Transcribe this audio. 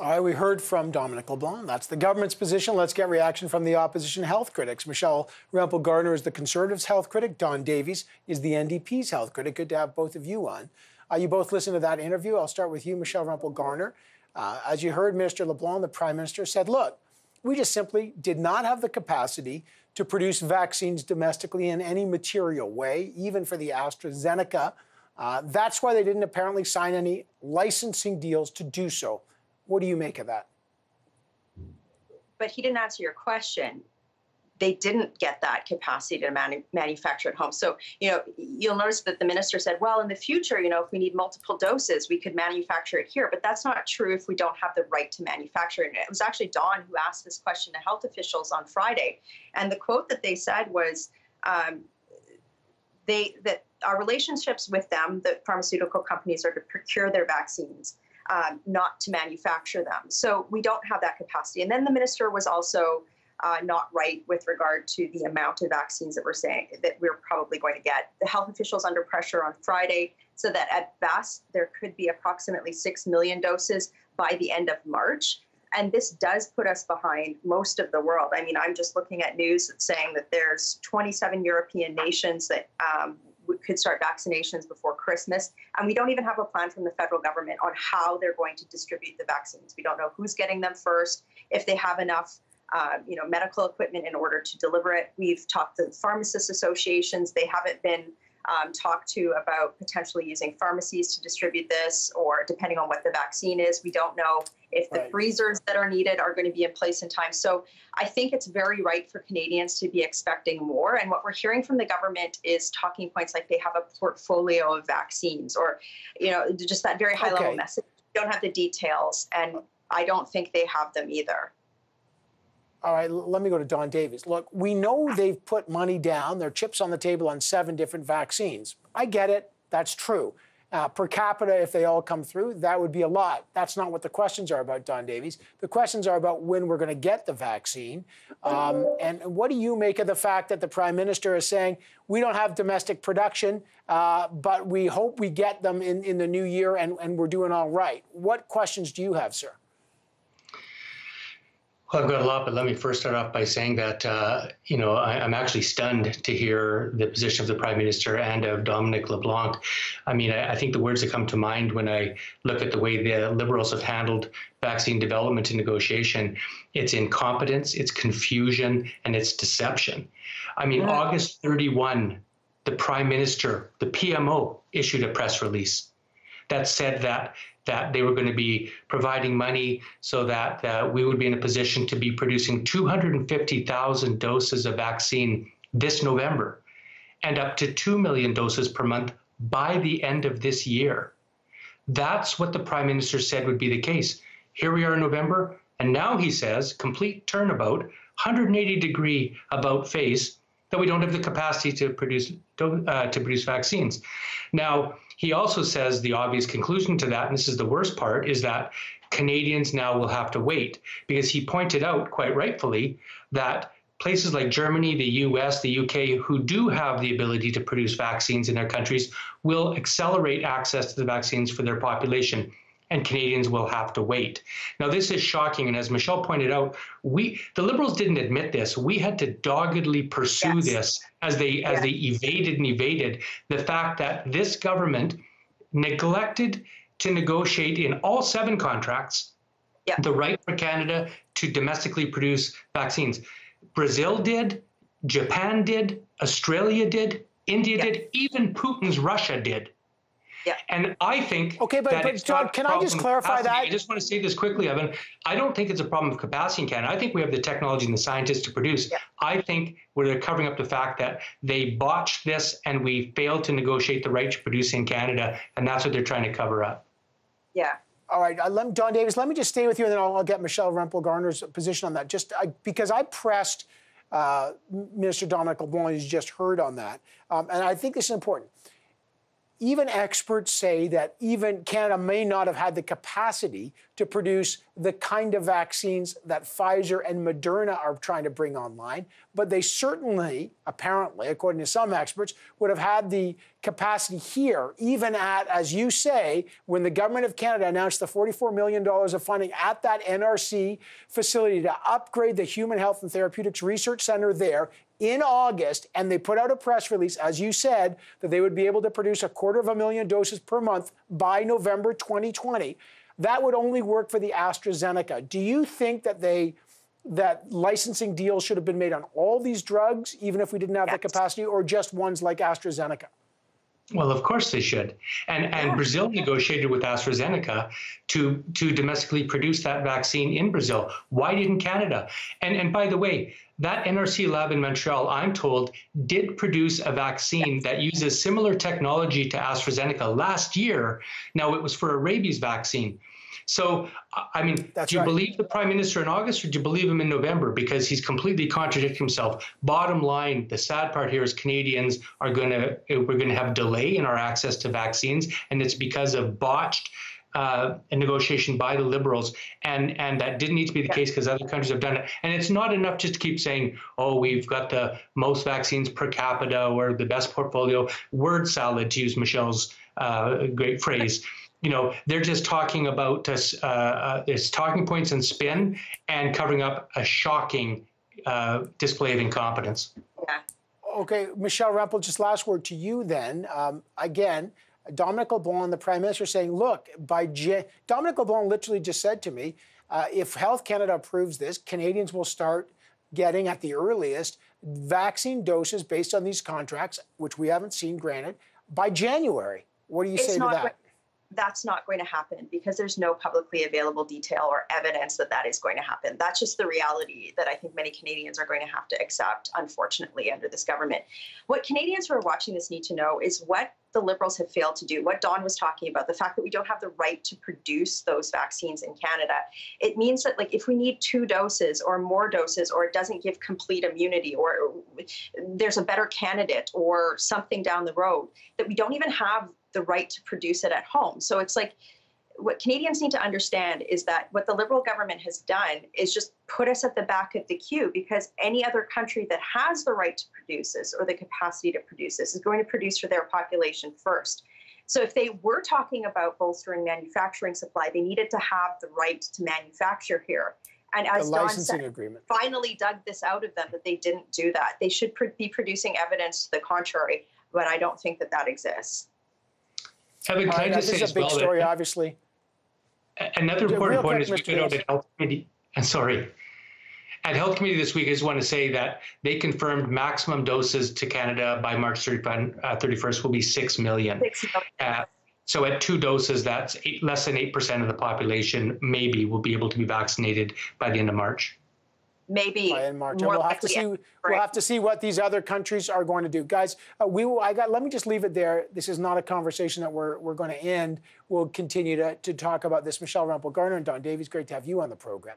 All right, we heard from Dominic LeBlanc. That's the government's position. Let's get reaction from the opposition health critics. Michelle Rempel Garner is the Conservatives' health critic. Don Davies is the NDP's health critic. Good to have both of you on. You both listened to that interview. I'll start with you, Michelle Rempel Garner. As you heard, Minister LeBlanc, the Prime Minister, said, look, we just simply did not have the capacity to produce vaccines domestically in any material way, even for the AstraZeneca. That's why they didn't apparently sign any licensing deals to do so. What do you make of that? But he didn't answer your question. They didn't get that capacity to manufacture at home. So, you'll notice that the minister said, well, in the future, if we need multiple doses, we could manufacture it here. But that's not true if we don't have the right to manufacture it. And it was actually Don who asked this question to health officials on Friday. And the quote that they said was that our relationships with them, the pharmaceutical companies, are to procure their vaccines, not to manufacture them. So we don't have that capacity. And then the minister was also not right with regard to the amount of vaccines that we're saying that we're probably going to get. The health officials under pressure on Friday so that at best there could be approximately 6 million doses by the end of March. And this does put us behind most of the world. I mean, I'm just looking at news that's saying that there's 27 European nations that could start vaccinations before Christmas. And we don't even have a plan from the federal government on how they're going to distribute the vaccines. We don't know who's getting them first, if they have enough medical equipment in order to deliver it. We've talked to pharmacist associations. They haven't been talked to about potentially using pharmacies to distribute this, or depending on what the vaccine is. We don't know if the freezers that are needed are going to be in place in time. So I think it's very right for Canadians to be expecting more. And what we're hearing from the government is talking points like they have a portfolio of vaccines, or, just that very high level message. We don't have the details, and I don't think they have them either. All right, let me go to Don Davies. Look, we know they've put money down, their chips on the table on 7 different vaccines. I get it. That's true. Per capita, if they all come through, that would be a lot. That's not what the questions are about, Don Davies. The questions are about when we're going to get the vaccine. And what do you make of the fact that the Prime Minister is saying, we don't have domestic production, but we hope we get them in the new year and we're doing all right? What questions do you have, sir? Well, I've got a lot, but let me first start off by saying that, I'm actually stunned to hear the position of the Prime Minister and of Dominic LeBlanc. I mean, I think the words that come to mind when I look at the way the Liberals have handled vaccine development and negotiation, it's incompetence, it's confusion, and it's deception. I mean, August 31, the Prime Minister, the PMO, issued a press release that said that they were going to be providing money so that we would be in a position to be producing 250,000 doses of vaccine this November and up to 2 million doses per month by the end of this year. That's what the Prime Minister said would be the case. Here we are in November, and now he says, complete turnabout, 180-degree about face, that we don't have the capacity to produce vaccines. Now, he also says the obvious conclusion to that, and this is the worst part, is that Canadians now will have to wait, because he pointed out, quite rightfully, that places like Germany, the US, the UK, who do have the ability to produce vaccines in their countries, will accelerate access to the vaccines for their population, and Canadians will have to wait. Now, this is shocking, and as Michelle pointed out, the Liberals didn't admit this. We had to doggedly pursue this as they evaded the fact that this government neglected to negotiate in all 7 contracts the right for Canada to domestically produce vaccines. Brazil did, Japan did, Australia did, India did, even Putin's Russia did. Yeah. And I think but John, can I just clarify that? I just want to say this quickly, Evan. I don't think it's a problem of capacity in Canada. I think we have the technology and the scientists to produce. Yeah. I think we're covering up the fact that they botched this and we failed to negotiate the right to produce in Canada, and that's what they're trying to cover up. Yeah. All right, Don Davies, let me just stay with you, and then I'll get Michelle Rempel Garner's position on that. Because I pressed Minister Dominic LeBlanc, as you just heard on that, and I think this is important. even experts say that even Canada may not have had the capacity to produce the kind of vaccines that Pfizer and Moderna are trying to bring online, but they certainly, apparently, according to some experts, would have had the capacity here, even at, as you say, when the government of Canada announced the $44 million of funding at that NRC facility to upgrade the Human Health and Therapeutics Research Center there in August, and they put out a press release, as you said, that they would be able to produce 250,000 doses per month by November 2020. That would only work for the AstraZeneca. Do you think that that licensing deals should have been made on all these drugs, even if we didn't have the capacity, or just ones like AstraZeneca? Well, of course they should. And Brazil negotiated with AstraZeneca to domestically produce that vaccine in Brazil. Why didn't Canada? And by the way, that NRC lab in Montreal, I'm told, did produce a vaccine that uses similar technology to AstraZeneca last year. Now, it was for a rabies vaccine. So, I mean, do you believe the Prime Minister in August, or do you believe him in November? Because he's completely contradicting himself. Bottom line, the sad part here is Canadians we're going to have delay in our access to vaccines, and it's because of botched a negotiation by the Liberals, and that didn't need to be the case because other countries have done it. And it's not enough just to keep saying, oh, we've got the most vaccines per capita or the best portfolio. Word salad, to use Michelle's great phrase. You know, they're just talking about its talking points and spin and covering up a shocking display of incompetence. Yeah. Okay, Michelle Rempel, just last word to you then. Again, Dominic LeBlanc, the Prime Minister, saying, look, Dominic LeBlanc literally just said to me, if Health Canada approves this, Canadians will start getting, at the earliest, vaccine doses based on these contracts, which we haven't seen, granted, by January. What do you say to that? That's not going to happen because there's no publicly available detail or evidence that that is going to happen. That's just the reality that I think many Canadians are going to have to accept, unfortunately, under this government. What Canadians who are watching this need to know is what the Liberals have failed to do, what Don was talking about, the fact that we don't have the right to produce those vaccines in Canada. It means that, like, if we need 2 doses or more doses, or it doesn't give complete immunity, or there's a better candidate or something down the road, that we don't even have the right to produce it at home. So it's like, what Canadians need to understand is that what the Liberal government has done is just put us at the back of the queue, because any other country that has the right to produce this or the capacity to produce this is going to produce for their population first. So if they were talking about bolstering manufacturing supply, they needed to have the right to manufacture here. And as Don said, finally dug this out of them that they didn't do that. They should be producing evidence to the contrary, but I don't think that that exists. Evan, can I just say this is a big story, obviously. Another important point is we put out at Health Committee. At Health Committee this week, I just want to say that they confirmed maximum doses to Canada by March 31st will be 6 million. 6 million. So at 2 doses, that's less than 8% of the population maybe will be able to be vaccinated by the end of March. Maybe in March. And we'll have to see what these other countries are going to do, guys. Let me just leave it there. This is not a conversation that we're going to end. We'll continue to talk about this. Michelle Rempel, Garner, and Don Davies, great to have you on the program.